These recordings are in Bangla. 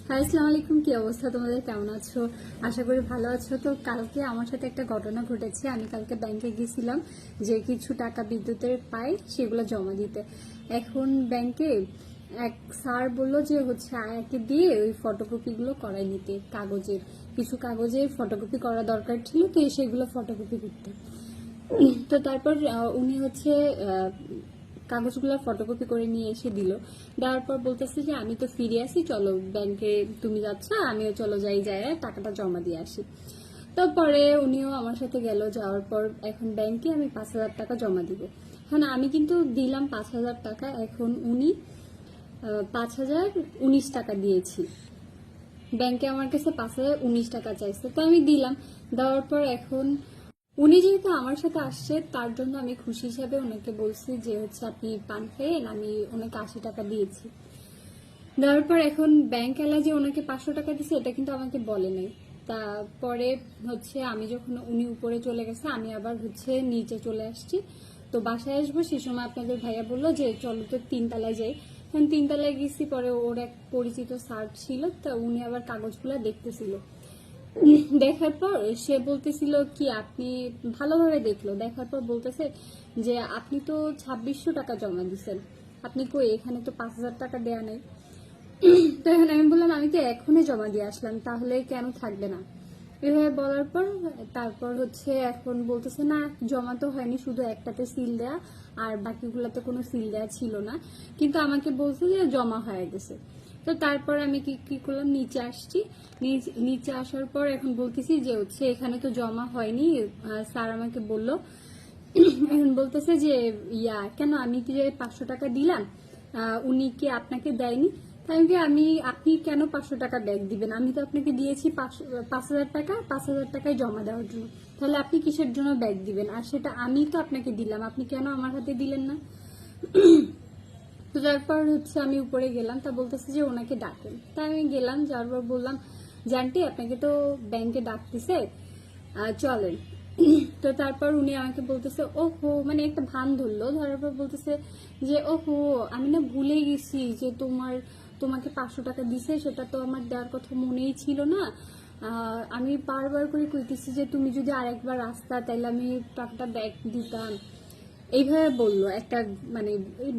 হাই, আসসালামু আলাইকুম। কি অবস্থা তোমাদের? কেমন আছো? আশা করি ভালো আছো। তো কালকে আমার সাথে একটা ঘটনা ঘটেছে। আমি কালকে ব্যাংকে গেছিলাম যে কিছু টাকা বিদ্যুতের পাই সেগুলো জমা দিতে। এখন ব্যাংকে এক স্যার বললো যে আয়াকে দিয়ে ওই ফটোকপিগুলো করাই নিতে, কিছু কাগজের ফটোকপি করা দরকার ছিল, তো সেগুলো ফটোকপি করতে। তো তারপর উনি কাগজগুলো ফটোকপি করে নিয়ে এসে দিল। দেওয়ার পর বলতেছে যে আমি তো ফিরে আসি, চলো ব্যাংকে তুমি যাচ্ছ, আমিও চলো যাই টাকাটা জমা দিয়ে আসি। তারপরে উনিও আমার সাথে গেল। যাওয়ার পর এখন ব্যাংকে আমি 5,000 টাকা জমা দিব। হ্যাঁ, আমি কিন্তু দিলাম 5,000 টাকা। এখন উনি 5,019 টাকা দিয়েছি। ব্যাংকে আমার কাছে 5,019 টাকা চাইছে, তো আমি দিলাম। দেওয়ার পর এখন উনি যেহেতু আমার সাথে আসছে, তার জন্য আমি খুশি হিসাবে ওনাকে বলছি যে আপনি পান খেয়েন, আমি ওনাকে 80 টাকা দিয়েছি। দেওয়ার পর এখন ব্যাংক এলা যে ওনাকে 500 টাকা দিছে এটা কিন্তু আমাকে বলে নাই। তারপরে আমি যখন উনি উপরে চলে গেছে, আমি আবার নিচে চলে আসছি। তো বাসায় আসবো, সেই সময় আপনাদের ভাইয়া বললো যে চলো তো 3 তলায় যাই। কারণ 3 তলায় গেছি, পরে ওর এক পরিচিত স্যার ছিল, তা উনি আবার কাগজগুলা দেখতেছিল। দেখার পর সে বলতেছিল কি, আপনি ভালোভাবে দেখলো, দেখার পর বলতেছে যে আপনি তো 2,600 টাকা জমা দিচ্ছেন, আপনি কই, এখানে তো 5,000 টাকা দেয়া নেই। তো এখন আমি বললাম আমি তো এখনই জমা দিয়ে আসলাম, তাহলে কেন থাকবে না? এভাবে বলার পর তারপর এখন বলতেছে না, জমা তো হয়নি, শুধু একটাতে সিল দেয়া, আর বাকিগুলোতে কোনো সিল দেয়া ছিল না, কিন্তু আমাকে বলছে যে জমা হয়ে গেছে। তো তারপর আমি কি করলাম, নিচে আসছি। নিচে আসার পর এখন বলতেছি যে এখানে তো জমা হয়নি, স্যার আমাকে বলল। এখন বলতেছে যে কেন, আমি কি যে 500 টাকা দিলাম, উনি কি আপনাকে দেয়নি? তাই আপনি কেন 500 টাকা ব্যাগ দিবেন? আমি তো আপনাকে দিয়েছি 5,000 টাকা, 5,000 টাকায় জমা দেওয়ার জন্য, তাহলে আপনি কিসের জন্য ব্যাগ দিবেন? আর সেটা আমি তো আপনাকে দিলাম, আপনি কেন আমার হাতে দিলেন না? তো তারপর আমি উপরে গেলাম, তা বলতেছে যে ওনাকে ডাকেন। তাই আমি গেলাম, যাওয়ার পর বললাম যে আন্টি, আপনাকে তো ব্যাংকে ডাকতেছে, চলেন। তো তারপর উনি আমাকে বলতেছে ওহো, মানে একটা ভান ধরলো। ধরার পর বলতেছে যে ওহো, আমি না ভুলে গেছি যে তোমাকে 500 টাকা দিছে, সেটা তো আমার দেওয়ার কথা মনেই ছিল না। আমি বারবার করে কইতেছি যে তুমি যদি আরেকবার আসতা তাহলে আমি টাকাটা ব্যাক দিতাম। এইভাবে বললো একটা, মানে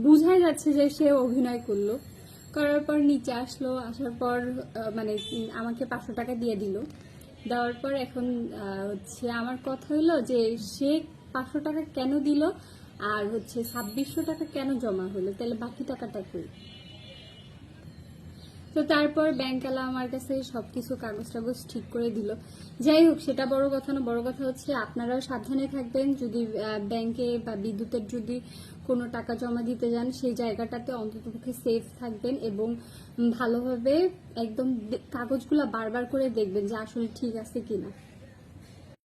বুঝাই যাচ্ছে যে সে অভিনয় করলো। করার পর নিচে আসলো, আসার পর আমাকে 500 টাকা দিয়ে দিল। দেওয়ার পর এখন আমার কথা হলো যে সে 500 টাকা কেন দিল, আর 2,600 টাকা কেন জমা হলো, তাহলে বাকি টাকাটা কই? তো তারপর ব্যাংকওয়ালা আমার কাছে সবকিছু কাগজ টাগজ ঠিক করে দিল। যাই হোক, সেটা বড় কথা না, বড় কথা আপনারাও সাবধানে থাকবেন। যদি ব্যাংকে বা বিদ্যুতের যদি কোনো টাকা জমা দিতে যান, সেই জায়গাটাতে অন্ততপক্ষে সেফ থাকবেন এবং ভালোভাবে একদম কাগজগুলা বারবার করে দেখবেন যে আসলে ঠিক আছে কিনা।